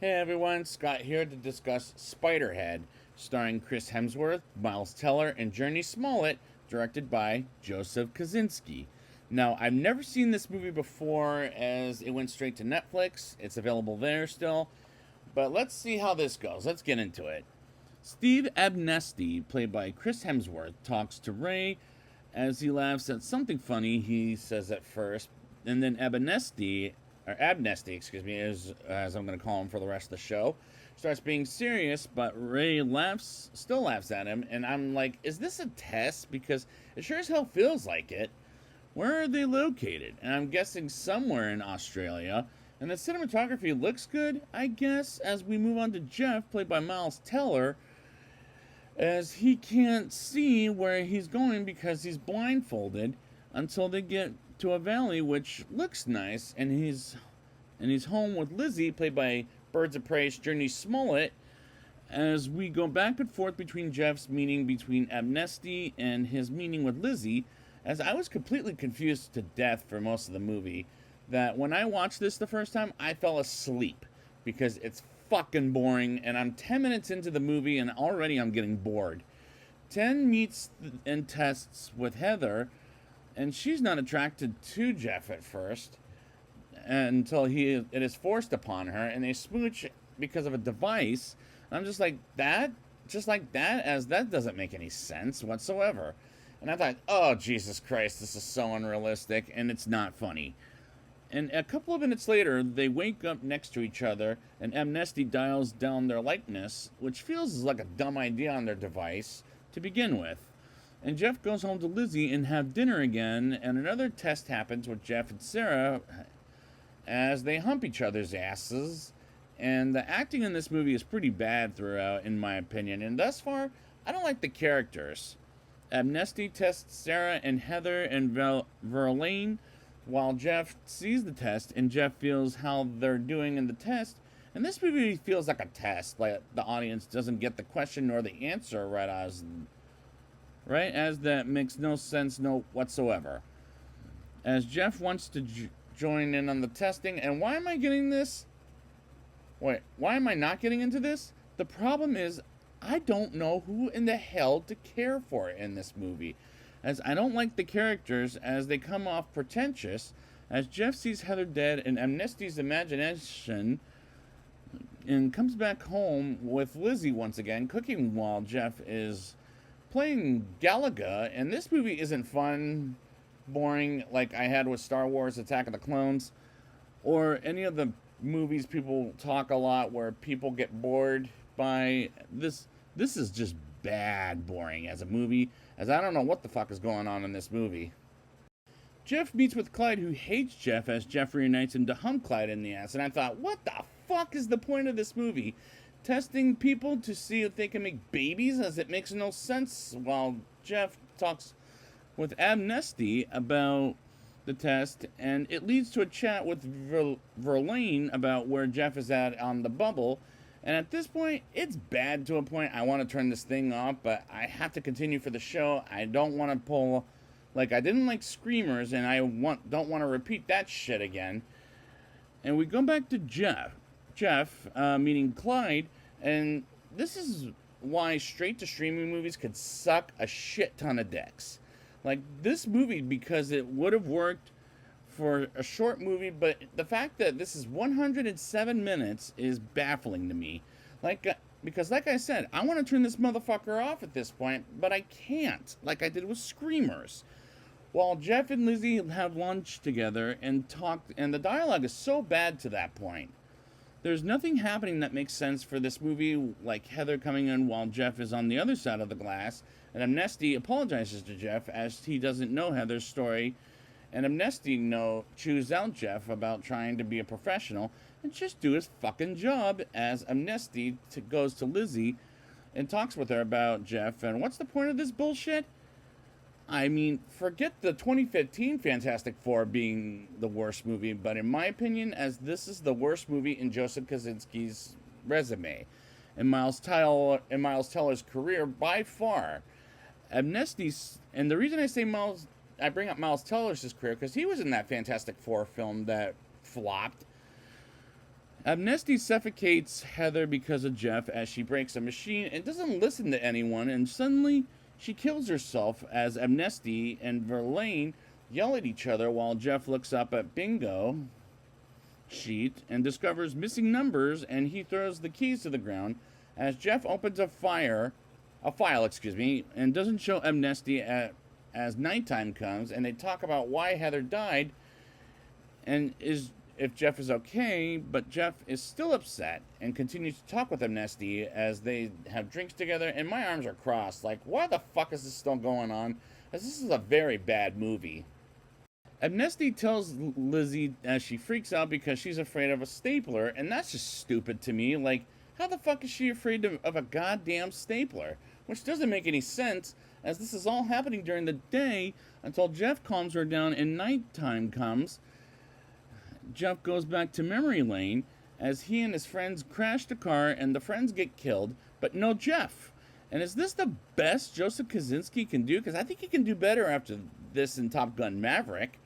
Hey everyone, Scott here to discuss Spiderhead, starring Chris Hemsworth, Miles Teller, and Journey Smollett, directed by Joseph Kosinski. Now, I've never seen this movie before as it went straight to Netflix. It's available there still. But let's see how this goes. Let's get into it. Steve Abnesti, played by Chris Hemsworth, talks to Ray as he laughs at something funny he says at first, and then Abnesti, excuse me, as I'm going to call him for the rest of the show, starts being serious, but Ray still laughs at him, and I'm like, is this a test? Because it sure as hell feels like it. Where are they located? And I'm guessing somewhere in Australia. And the cinematography looks good, I guess, as we move on to Jeff, played by Miles Teller, as he can't see where he's going because he's blindfolded until they get to a valley, which looks nice, and he's home with Lizzie, played by Birds of Prey's Journey Smollett, as we go back and forth between Jeff's meeting between Abnesti and his meeting with Lizzie, as I was completely confused to death for most of the movie, that when I watched this the first time, I fell asleep because it's fucking boring, and I'm 10 minutes into the movie and already I'm getting bored. 10 meets and tests with Heather, and she's not attracted to Jeff at first until it is forced upon her, and they smooch because of a device. I'm just like that, as that doesn't make any sense whatsoever. And I thought, oh Jesus Christ, this is so unrealistic, and it's not funny. And a couple of minutes later, they wake up next to each other, and Amnesty dials down their likeness, which feels like a dumb idea on their device to begin with. And Jeff goes home to Lizzie and have dinner again, and another test happens with Jeff and Sarah as they hump each other's asses. And the acting in this movie is pretty bad throughout, in my opinion. And thus far, I don't like the characters. Amnesty tests Sarah and Heather and Verlaine, while Jeff sees the test, and Jeff feels how they're doing in the test. And this movie feels like a test, like the audience doesn't get the question nor the answer right as that makes no sense whatsoever. As Jeff wants to join in on the testing, and why am I getting this? Wait, why am I not getting into this? The problem is, I don't know who in the hell to care for in this movie, as I don't like the characters as they come off pretentious, as Jeff sees Heather dead in Amnesty's imagination and comes back home with Lizzie once again, cooking while Jeff is playing Galaga. And this movie isn't fun, boring like I had with Star Wars Attack of the Clones, or any of the movies people talk a lot where people get bored by. This is just bad boring as a movie, as I don't know what the fuck is going on in this movie. Jeff meets with Clyde, who hates Jeff, as Jeff reunites him to hump Clyde in the ass. And I thought, what the fuck is the point of this movie? Testing people to see if they can make babies, as it makes no sense, while Jeff talks with Amnesty about the test, and it leads to a chat with Verlaine about where Jeff is at on the bubble. And at this point, it's bad to a point I want to turn this thing off, but I have to continue for the show. I don't want to pull, like I didn't like Screamers, and I don't want to repeat that shit again. And we go back to Jeff meeting Clyde, and this is why straight to streaming movies could suck a shit ton of dicks. Like this movie, because it would have worked for a short movie, but the fact that this is 107 minutes is baffling to me. Because like I said, I want to turn this motherfucker off at this point, but I can't, like I did with Screamers. While Jeff and Lizzie have lunch together and talk, and the dialogue is so bad to that point. There's nothing happening that makes sense for this movie, like Heather coming in while Jeff is on the other side of the glass, and Amnesty apologizes to Jeff as he doesn't know Heather's story, and Amnesty chews out Jeff about trying to be a professional and just do his fucking job, as Amnesty goes to Lizzie and talks with her about Jeff. And what's the point of this bullshit? I mean, forget the 2015 Fantastic Four being the worst movie, but in my opinion, as this is the worst movie in Joseph Kosinski's resume, and Miles Teller's career by far. Amnesty's, and the reason I bring up Miles Teller's career, because he was in that Fantastic Four film that flopped. Amnesty suffocates Heather because of Jeff as she breaks a machine and doesn't listen to anyone, and suddenly she kills herself as Amnesty and Verlaine yell at each other while Jeff looks up at bingo sheet and discovers missing numbers, and he throws the keys to the ground as Jeff opens a file, and doesn't show Amnesty as nighttime comes, and they talk about why Heather died and if Jeff is okay, but Jeff is still upset and continues to talk with Amnesty as they have drinks together, and my arms are crossed. Like, why the fuck is this still going on? As this is a very bad movie. Amnesty tells Lizzie as she freaks out because she's afraid of a stapler, and that's just stupid to me. Like, how the fuck is she afraid of a goddamn stapler? Which doesn't make any sense, as this is all happening during the day until Jeff calms her down and nighttime comes. Jeff goes back to memory lane as he and his friends crash the car and the friends get killed, but no Jeff. And is this the best Joseph Kosinski can do? Because I think he can do better after this in Top Gun Maverick.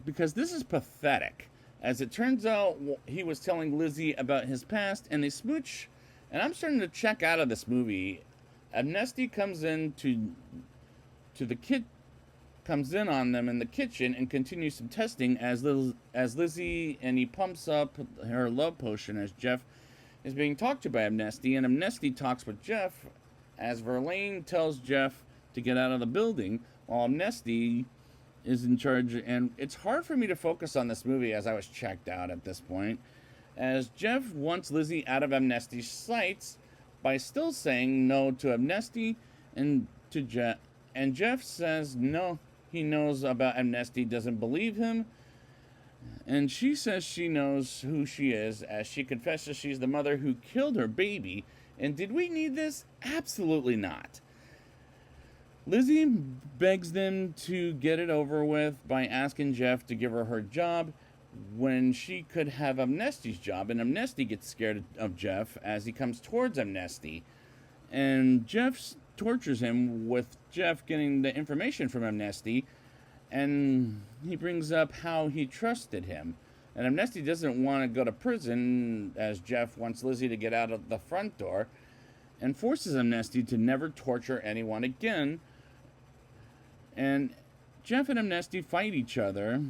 Because this is pathetic. As it turns out, he was telling Lizzie about his past and they smooch. And I'm starting to check out of this movie. Amnesty comes in comes in on them in the kitchen and continues some testing as Lizzie, and he pumps up her love potion as Jeff is being talked to by Amnesty, and Amnesty talks with Jeff as Verlaine tells Jeff to get out of the building while Amnesty is in charge. And it's hard for me to focus on this movie as I was checked out at this point, as Jeff wants Lizzie out of Amnesty's sights by still saying no to Amnesty and to Jeff, and Jeff says no, he knows about Amnesty, doesn't believe him, and she says she knows who she is as she confesses she's the mother who killed her baby. And did we need this? Absolutely not. Lizzie begs them to get it over with by asking Jeff to give her job when she could have Amnesty's job, and Amnesty gets scared of Jeff as he comes towards Amnesty, and Jeff tortures him with Jeff getting the information from Amnesty, and he brings up how he trusted him. And Amnesty doesn't want to go to prison as Jeff wants Lizzie to get out of the front door and forces Amnesty to never torture anyone again. And Jeff and Amnesty fight each other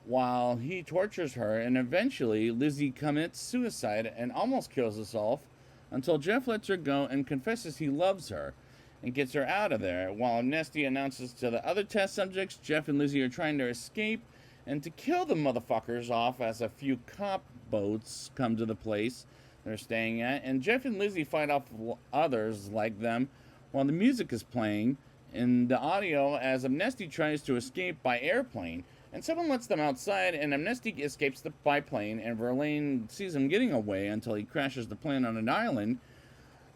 while he tortures her, and eventually Lizzie commits suicide and almost kills herself until Jeff lets her go and confesses he loves her and gets her out of there, while Amnesty announces to the other test subjects Jeff and Lizzie are trying to escape and to kill the motherfuckers off as a few cop boats come to the place they're staying at, and Jeff and Lizzie fight off others like them while the music is playing in the audio as Amnesty tries to escape by airplane, and someone lets them outside, and Amnesty escapes by plane, and Verlaine sees him getting away until he crashes the plane on an island.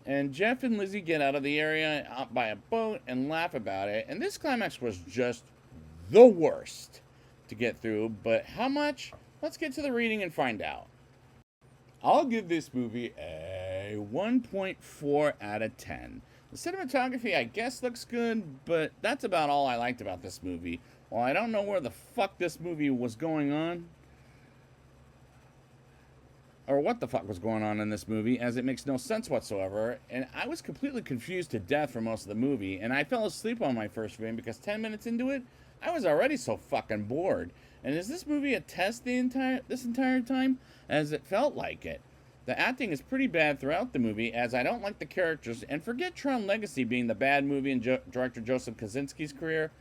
And Jeff and Lizzie get out of the area out by a boat and laugh about it. And this climax was just the worst to get through. But how much? Let's get to the reading and find out. I'll give this movie a 1.4 out of 10. The cinematography, I guess, looks good, but that's about all I liked about this movie. Well, I don't know where the fuck this movie was going on, or what the fuck was going on in this movie, as it makes no sense whatsoever, and I was completely confused to death for most of the movie, and I fell asleep on my first viewing because 10 minutes into it, I was already so fucking bored. And is this movie a test this entire time? As it felt like it. The acting is pretty bad throughout the movie, as I don't like the characters, and forget Tron Legacy being the bad movie in director Joseph Kosinski's career.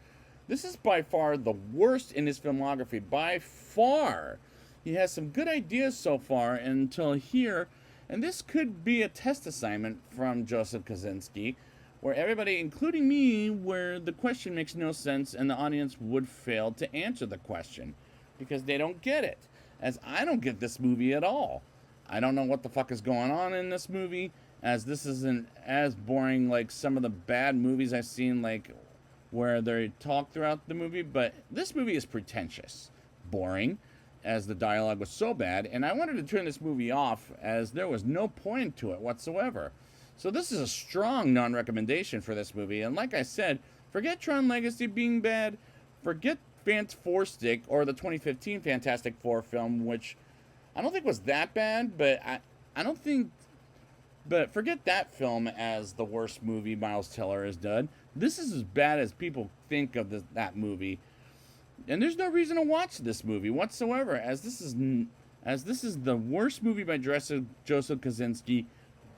This is by far the worst in his filmography, by far. He has some good ideas so far until here, and this could be a test assignment from Joseph Kosinski, where everybody, including me, where the question makes no sense and the audience would fail to answer the question because they don't get it, as I don't get this movie at all. I don't know what the fuck is going on in this movie, as this isn't as boring like some of the bad movies I've seen, like where they talk throughout the movie, but this movie is pretentious, boring, as the dialogue was so bad, and I wanted to turn this movie off as there was no point to it whatsoever. So this is a strong non-recommendation for this movie, and like I said, forget Tron Legacy being bad, forget Four Stick or the 2015 Fantastic Four film, which I don't think was that bad, but I don't think. But forget that film as the worst movie Miles Teller has done. This is as bad as people think of that movie, and there's no reason to watch this movie whatsoever, as this is the worst movie by Joseph Kosinski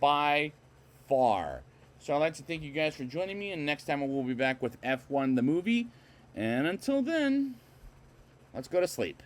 by far. So I'd like to thank you guys for joining me, and next time we'll be back with F1 the movie. And until then, let's go to sleep.